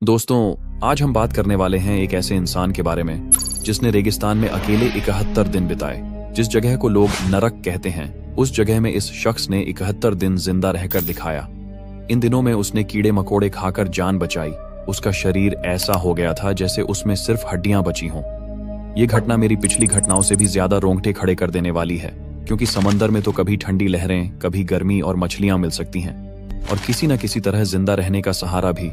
दोस्तों, आज हम बात करने वाले हैं एक ऐसे इंसान के बारे में जिसने रेगिस्तान में अकेले 71 दिन बिताए। जिस जगह को लोग नरक कहते हैं, उस जगह में इस शख्स ने 71 दिन जिंदा रहकर दिखाया। इन दिनों में उसने कीड़े मकोड़े खाकर जान बचाई। उसका शरीर ऐसा हो गया था जैसे उसमें सिर्फ हड्डियां बची हों। ये घटना मेरी पिछली घटनाओं से भी ज्यादा रोंगटे खड़े कर देने वाली है, क्योंकि समंदर में तो कभी ठंडी लहरें, कभी गर्मी और मछलियां मिल सकती हैं, और किसी न किसी तरह जिंदा रहने का सहारा भी।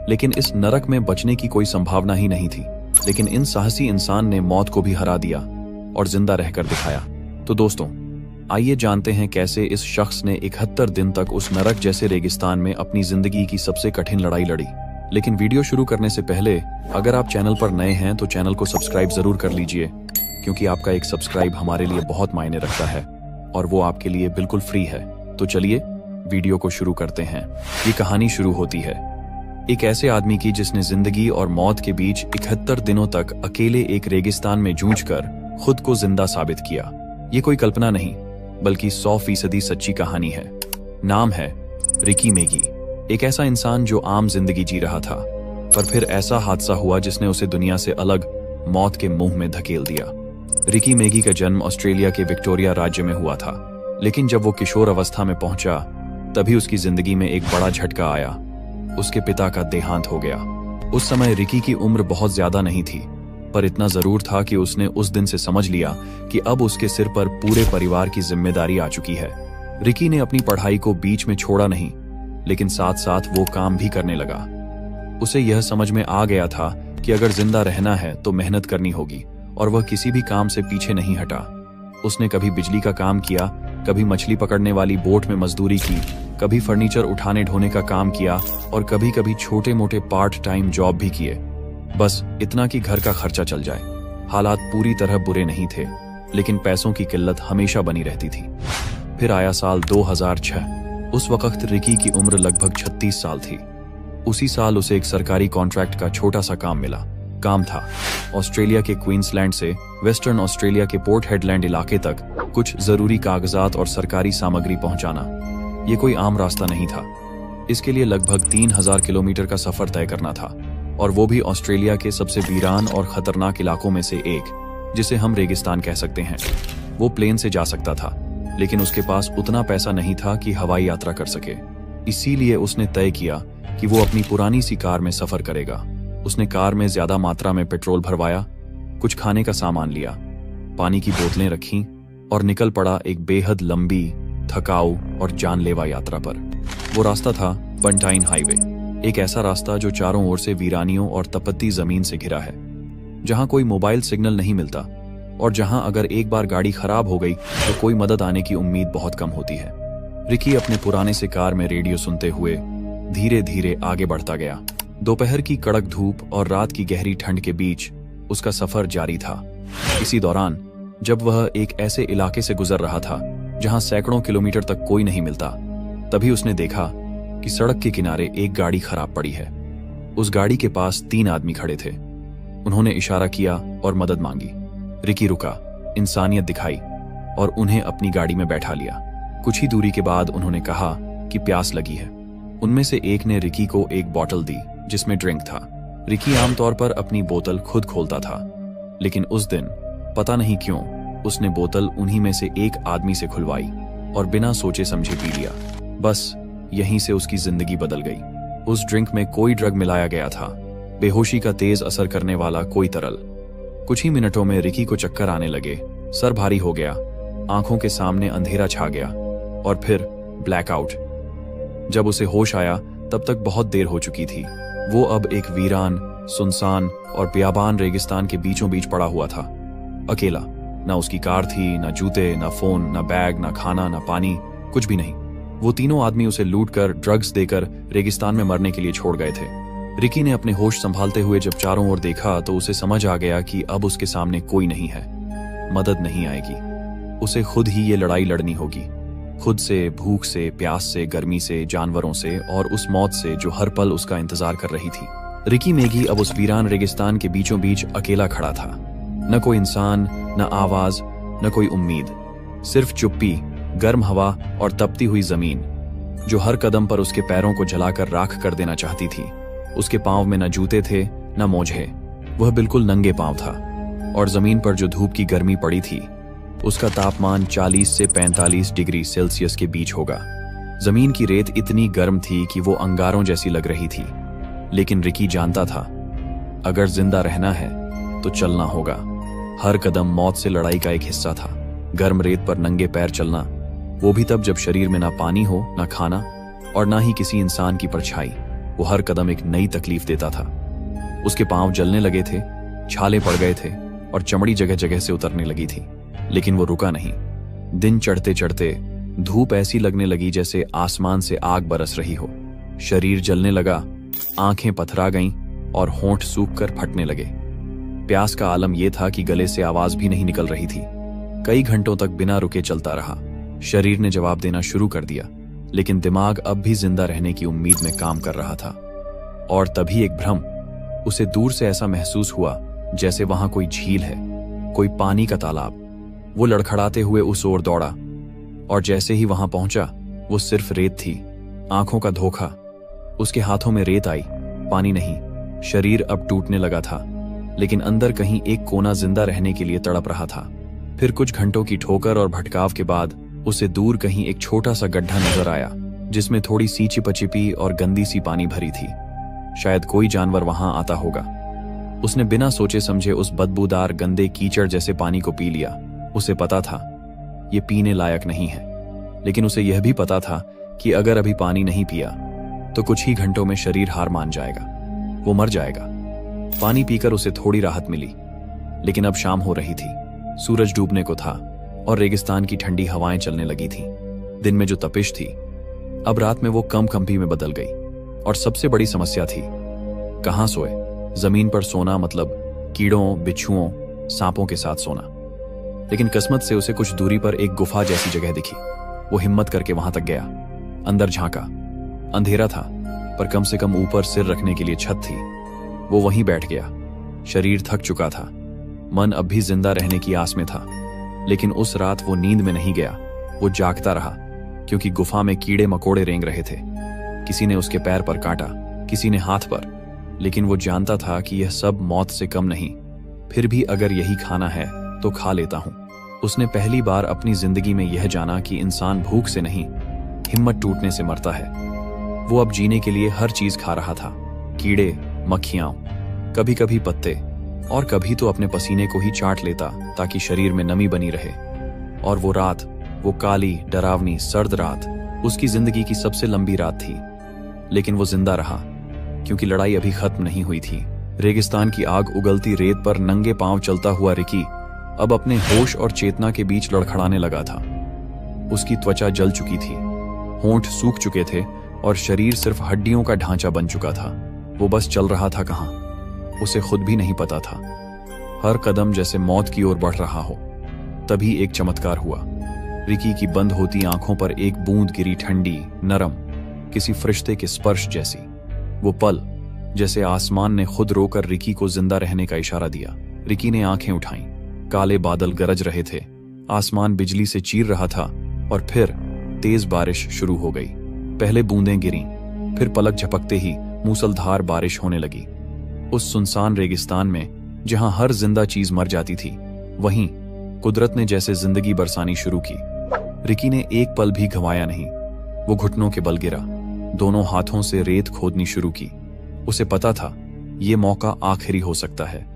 लेकिन इस नरक में बचने की कोई संभावना ही नहीं थी। लेकिन इन साहसी इंसान ने मौत को भी हरा दिया और जिंदा रहकर दिखाया। तो दोस्तों, आइए जानते हैं कैसे इस शख्स ने 71 दिन तक उस नरक जैसे रेगिस्तान में अपनी जिंदगी की सबसे कठिन लड़ाई लड़ी। लेकिन वीडियो शुरू करने से पहले अगर आप चैनल पर नए हैं तो चैनल को सब्सक्राइब जरूर कर लीजिए, क्योंकि आपका एक सब्सक्राइब हमारे लिए बहुत मायने रखता है और वो आपके लिए बिल्कुल फ्री है। तो चलिए वीडियो को शुरू करते हैं। ये कहानी शुरू होती है एक ऐसे आदमी की जिसने जिंदगी और मौत के बीच 71 दिनों तक अकेले एक रेगिस्तान में जूझकर खुद को जिंदा साबित किया। ये कोई कल्पना नहीं, बल्कि 100% सच्ची कहानी है। नाम है रिकी मेगी। एक ऐसा इंसान जो आम जिंदगी जी रहा था, पर फिर ऐसा हादसा हुआ जिसने उसे दुनिया से अलग मौत के मुंह में धकेल दिया। रिकी मेगी का जन्म ऑस्ट्रेलिया के विक्टोरिया राज्य में हुआ था, लेकिन जब वो किशोर अवस्था में पहुंचा तभी उसकी जिंदगी में एक बड़ा झटका आया। उसके पिता का देहांत हो गया। उस समय रिकी की उम्र बहुत ज्यादा नहीं थी, पर इतना जरूर था कि उसने उस दिन से समझ लिया कि अब उसके सिर पर पूरे परिवार की जिम्मेदारी आ चुकी है। रिकी ने अपनी पढ़ाई को बीच में छोड़ा नहीं, लेकिन साथ साथ वो काम भी करने लगा। उसे यह समझ में आ गया था कि अगर जिंदा रहना है तो मेहनत करनी होगी, और वह किसी भी काम से पीछे नहीं हटा। उसने कभी बिजली का काम किया, कभी मछली पकड़ने वाली बोट में मजदूरी की, कभी फर्नीचर उठाने ढोने का काम किया, और कभी कभी छोटे मोटे पार्ट टाइम जॉब भी किए, बस इतना कि घर का खर्चा चल जाए। हालात पूरी तरह बुरे नहीं थे, लेकिन पैसों की किल्लत हमेशा बनी रहती थी। फिर आया साल 2006। उस वक्त रिकी की उम्र लगभग 36 साल थी। उसी साल उसे एक सरकारी कॉन्ट्रैक्ट का छोटा सा काम मिला। काम था ऑस्ट्रेलिया के क्वींसलैंड से वेस्टर्न ऑस्ट्रेलिया के पोर्ट हेडलैंड इलाके तक कुछ जरूरी कागजात और सरकारी सामग्री पहुंचाना। ये कोई आम रास्ता नहीं था। इसके लिए लगभग 3000 किलोमीटर का सफर तय करना था, और वो भी ऑस्ट्रेलिया के सबसे वीरान और खतरनाक इलाकों में से एक, जिसे हम रेगिस्तान कह सकते हैं। वो प्लेन से जा सकता था, लेकिन उसके पास उतना पैसा नहीं था कि हवाई यात्रा कर सके। इसीलिए उसने तय किया कि वो अपनी पुरानी सी कार में सफर करेगा। उसने कार में ज्यादा मात्रा में पेट्रोल भरवाया, कुछ खाने का सामान लिया, पानी की बोतलें रखीं और निकल पड़ा एक बेहद लंबी, थकाऊ और जानलेवा यात्रा पर। वो रास्ता था बंटाइन हाईवे, एक ऐसा रास्ता जो चारों ओर से वीरानियों और तपती जमीन से घिरा है, जहां कोई मोबाइल सिग्नल नहीं मिलता, और जहां अगर एक बार गाड़ी खराब हो गई तो कोई मदद आने की उम्मीद बहुत कम होती है। रिकी अपने पुराने से कार में रेडियो सुनते हुए धीरे धीरे आगे बढ़ता गया। दोपहर की कड़क धूप और रात की गहरी ठंड के बीच उसका सफर जारी था। इसी दौरान जब वह एक ऐसे इलाके से गुजर रहा था जहां सैकड़ों किलोमीटर तक कोई नहीं मिलता, तभी उसने देखा कि सड़क के किनारे एक गाड़ी खराब पड़ी है। उस गाड़ी के पास 3 आदमी खड़े थे। उन्होंने इशारा किया और मदद मांगी। रिकी रुका, इंसानियत दिखाई और उन्हें अपनी गाड़ी में बैठा लिया। कुछ ही दूरी के बाद उन्होंने कहा कि प्यास लगी है। उनमें से एक ने रिकी को एक बोतल दी जिसमें ड्रिंक था। रिकी आमतौर पर अपनी बोतल खुद खोलता था, लेकिन उस दिन पता नहीं क्यों उसने बोतल उन्हीं में से एक आदमी से खुलवाई और बिना सोचे समझे पी लिया। बस यहीं से उसकी जिंदगी बदल गई। उस ड्रिंक में कोई ड्रग मिलाया गया था, बेहोशी का तेज असर करने वाला कोई तरल। कुछ ही मिनटों में रिकी को चक्कर आने लगे, सर भारी हो गया, आंखों के सामने अंधेरा छा गया और फिर ब्लैकआउट। जब उसे होश आया तब तक बहुत देर हो चुकी थी। वो अब एक वीरान, सुनसान और बियाबान रेगिस्तान के बीचों बीच पड़ा हुआ था, अकेला। ना उसकी कार थी, ना जूते, ना फोन, ना बैग, ना खाना, ना पानी, कुछ भी नहीं। वो तीनों आदमी उसे लूटकर, ड्रग्स देकर रेगिस्तान में मरने के लिए छोड़ गए थे। रिकी ने अपने होश संभालते हुए जब चारों ओर देखा तो उसे समझ आ गया कि अब उसके सामने कोई नहीं है, मदद नहीं आएगी। उसे खुद ही ये लड़ाई लड़नी होगी, खुद से, भूख से, प्यास से, गर्मी से, जानवरों से और उस मौत से जो हर पल उसका इंतजार कर रही थी। रिकी मेगी अब उस वीरान रेगिस्तान के बीचों बीच अकेला खड़ा था। न कोई इंसान, न आवाज, न कोई उम्मीद, सिर्फ चुप्पी, गर्म हवा और तपती हुई जमीन जो हर कदम पर उसके पैरों को जलाकर राख कर देना चाहती थी। उसके पांव में न जूते थे न मोजे। वह बिल्कुल नंगे पांव था और जमीन पर जो धूप की गर्मी पड़ी थी उसका तापमान 40 से 45 डिग्री सेल्सियस के बीच होगा। जमीन की रेत इतनी गर्म थी कि वो अंगारों जैसी लग रही थी। लेकिन रिकी जानता था, अगर जिंदा रहना है तो चलना होगा। हर कदम मौत से लड़ाई का एक हिस्सा था। गर्म रेत पर नंगे पैर चलना, वो भी तब जब शरीर में ना पानी हो, ना खाना और ना ही किसी इंसान की परछाई। वो हर कदम एक नई तकलीफ देता था। उसके पांव जलने लगे थे, छाले पड़ गए थे और चमड़ी जगह जगह से उतरने लगी थी। लेकिन वो रुका नहीं। दिन चढ़ते चढ़ते धूप ऐसी लगने लगी जैसे आसमान से आग बरस रही हो। शरीर जलने लगा, आंखें पथरा गईं और होंठ सूख कर फटने लगे। प्यास का आलम यह था कि गले से आवाज भी नहीं निकल रही थी। कई घंटों तक बिना रुके चलता रहा। शरीर ने जवाब देना शुरू कर दिया, लेकिन दिमाग अब भी जिंदा रहने की उम्मीद में काम कर रहा था। और तभी एक भ्रम। उसे दूर से ऐसा महसूस हुआ जैसे वहां कोई झील है, कोई पानी का तालाब। वो लड़खड़ाते हुए उस ओर दौड़ा और जैसे ही वहां पहुंचा वो सिर्फ रेत थी, आंखों का धोखा। उसके हाथों में रेत आई, पानी नहीं। शरीर अब टूटने लगा था, लेकिन अंदर कहीं एक कोना जिंदा रहने के लिए तड़प रहा था। फिर कुछ घंटों की ठोकर और भटकाव के बाद उसे दूर कहीं एक छोटा सा गड्ढा नजर आया, जिसमें थोड़ी सी चिपचिपी और गंदी सी पानी भरी थी। शायद कोई जानवर वहां आता होगा। उसने बिना सोचे समझे उस बदबूदार गंदे कीचड़ जैसे पानी को पी लिया। उसे पता था ये पीने लायक नहीं है, लेकिन उसे यह भी पता था कि अगर अभी पानी नहीं पिया तो कुछ ही घंटों में शरीर हार मान जाएगा, वो मर जाएगा। पानी पीकर उसे थोड़ी राहत मिली, लेकिन अब शाम हो रही थी, सूरज डूबने को था और रेगिस्तान की ठंडी हवाएं चलने लगी थीं। दिन में जो तपिश थी अब रात में वो कंपी में बदल गई। और सबसे बड़ी समस्या थी, कहां सोए। जमीन पर सोना मतलब कीड़ों, बिच्छुओं, सांपों के साथ सोना। लेकिन किस्मत से उसे कुछ दूरी पर एक गुफा जैसी जगह दिखी। वो हिम्मत करके वहां तक गया, अंदर झांका। अंधेरा था, पर कम से कम ऊपर सिर रखने के लिए छत थी। वो वहीं बैठ गया। शरीर थक चुका था, मन अब भी जिंदा रहने की आस में था। लेकिन उस रात वो नींद में नहीं गया, वो जागता रहा, क्योंकि गुफा में कीड़े मकोड़े रेंग रहे थे। किसी ने उसके पैर पर काटा, किसी ने हाथ पर। लेकिन वो जानता था कि यह सब मौत से कम नहीं। फिर भी अगर यही खाना है तो खा लेता हूं। उसने पहली बार अपनी जिंदगी में यह जाना कि इंसान भूख से नहीं, हिम्मत टूटने से मरता है। वो अब जीने के लिए हर चीज खा रहा था, कीड़े, मक्खियां, कभी कभी पत्ते, और कभी तो अपने पसीने को ही चाट लेता ताकि शरीर में नमी बनी रहे। और वो रात, वो काली, डरावनी, सर्द रात उसकी जिंदगी की सबसे लंबी रात थी। लेकिन वो जिंदा रहा, क्योंकि लड़ाई अभी खत्म नहीं हुई थी। रेगिस्तान की आग उगलती रेत पर नंगे पांव चलता हुआ रिकी अब अपने होश और चेतना के बीच लड़खड़ाने लगा था। उसकी त्वचा जल चुकी थी, होंठ सूख चुके थे और शरीर सिर्फ हड्डियों का ढांचा बन चुका था। वो बस चल रहा था कहां, उसे खुद भी नहीं पता था। हर कदम जैसे मौत की ओर बढ़ रहा हो। तभी एक चमत्कार हुआ। रिकी की बंद होती आंखों पर एक बूंद गिरी, ठंडी, नरम, किसी फरिश्ते के स्पर्श जैसी। वो पल जैसे आसमान ने खुद रोकर रिकी को जिंदा रहने का इशारा दिया। रिकी ने आंखें उठाईं। काले बादल गरज रहे थे, आसमान बिजली से चीर रहा था और फिर तेज बारिश शुरू हो गई। पहले बूंदें गिरीं, फिर पलक झपकते ही मूसलधार बारिश होने लगी। उस सुनसान रेगिस्तान में जहां हर जिंदा चीज मर जाती थी, वहीं कुदरत ने जैसे जिंदगी बरसानी शुरू की। रिकी ने एक पल भी गंवाया नहीं। वो घुटनों के बल गिरा, दोनों हाथों से रेत खोदनी शुरू की। उसे पता था ये मौका आखिरी हो सकता है।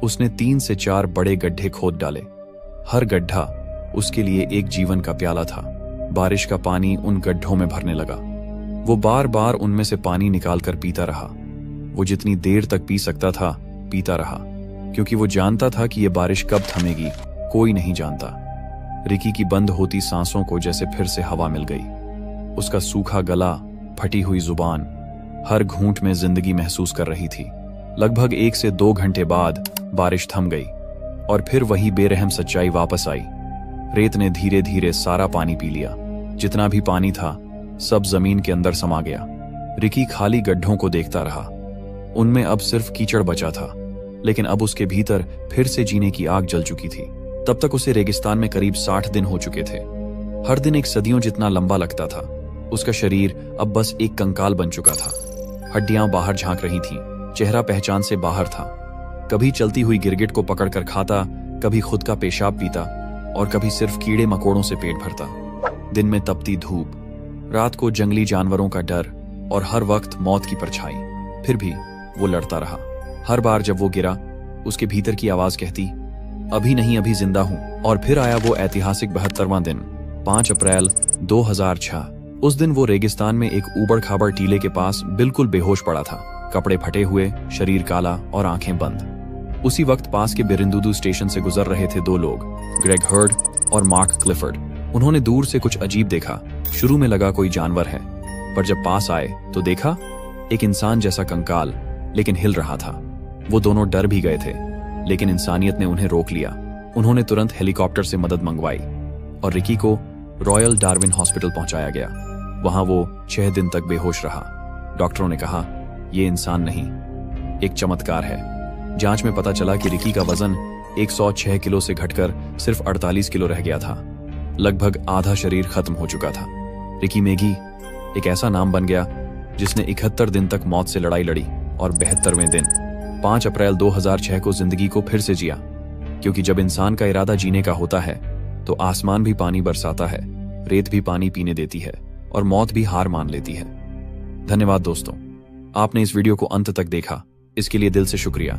उसने 3 से 4 बड़े गड्ढे खोद डाले। हर गड्ढा उसके लिए एक जीवन का प्याला था। बारिश का पानी उन गड्ढों में भरने लगा। वो बार बार उनमें से पानी निकालकर पीता रहा। वो जितनी देर तक पी सकता था पीता रहा, क्योंकि वो जानता था कि ये बारिश कब थमेगी कोई नहीं जानता। रिकी की बंद होती सांसों को जैसे फिर से हवा मिल गई। उसका सूखा गला, फटी हुई जुबान हर घूंट में जिंदगी महसूस कर रही थी। लगभग 1 से 2 घंटे बाद बारिश थम गई और फिर वही बेरहम सच्चाई वापस आई। रेत ने धीरे धीरे सारा पानी पी लिया। जितना भी पानी था सब जमीन के अंदर समा गया। रिकी खाली गड्ढों को देखता रहा। उनमें अब सिर्फ कीचड़ बचा था, लेकिन अब उसके भीतर फिर से जीने की आग जल चुकी थी। तब तक उसे रेगिस्तान में करीब 60 दिन हो चुके थे। हर दिन एक सदियों जितना लंबा लगता था। उसका शरीर अब बस एक कंकाल बन चुका था। हड्डियां बाहर झांक रही थीं, चेहरा पहचान से बाहर था। कभी चलती हुई गिरगिट को पकड़कर खाता, कभी खुद का पेशाब पीता और कभी सिर्फ कीड़े मकोड़ों से पेट भरता। दिन में तपती धूप, रात को जंगली जानवरों का डर और हर वक्त मौत की परछाई। फिर भी वो लड़ता रहा। हर बार जब वो गिरा, उसके भीतर की आवाज कहती, अभी नहीं, अभी जिंदा हूं। और फिर आया वो ऐतिहासिक 72वां दिन, 5 अप्रैल 2006। उस दिन वो रेगिस्तान में एक ऊबड़ खाबड़ टीले के पास बिल्कुल बेहोश पड़ा था, कपड़े फटे हुए, शरीर काला और आंखें बंद। उसी वक्त पास के बिरिंदुदू स्टेशन से गुजर रहे थे 2 लोग, ग्रेग हर्ड और मार्क क्लिफर्ड। उन्होंने दूर से कुछ अजीब देखा। शुरू में लगा कोई जानवर है, पर जब पास आए तो देखा एक इंसान जैसा कंकाल, लेकिन हिल रहा था। वो दोनों डर भी गए थे, लेकिन इंसानियत ने उन्हें रोक लिया। उन्होंने तुरंत हेलीकॉप्टर से मदद मंगवाई और रिकी को रॉयल डार्विन हॉस्पिटल पहुंचाया गया। वहां वो 6 दिन तक बेहोश रहा। डॉक्टरों ने कहा, ये इंसान नहीं, एक चमत्कार है। जांच में पता चला कि रिकी का वजन 106 किलो से घटकर सिर्फ 48 किलो रह गया था। लगभग आधा शरीर खत्म हो चुका था। रिकी मैगी एक ऐसा नाम बन गया जिसने 71 दिन तक मौत से लड़ाई लड़ी और 72वें दिन 5 अप्रैल 2006 को जिंदगी को फिर से जिया। क्योंकि जब इंसान का इरादा जीने का होता है तो आसमान भी पानी बरसाता है, रेत भी पानी पीने देती है और मौत भी हार मान लेती है। धन्यवाद दोस्तों, आपने इस वीडियो को अंत तक देखा, इसके लिए दिल से शुक्रिया।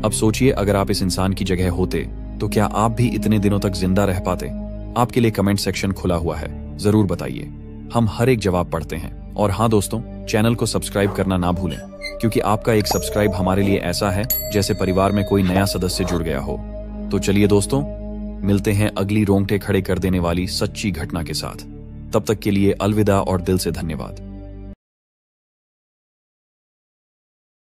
अब सोचिए, अगर आप इस इंसान की जगह होते तो क्या आप भी इतने दिनों तक जिंदा रह पाते? आपके लिए कमेंट सेक्शन खुला हुआ है, जरूर बताइए, हम हर एक जवाब पढ़ते हैं। और हाँ दोस्तों, चैनल को सब्सक्राइब करना ना भूलें, क्योंकि आपका एक सब्सक्राइब हमारे लिए ऐसा है जैसे परिवार में कोई नया सदस्य जुड़ गया हो। तो चलिए दोस्तों, मिलते हैं अगली रोंगटे खड़े कर देने वाली सच्ची घटना के साथ। तब तक के लिए अलविदा और दिल से धन्यवाद।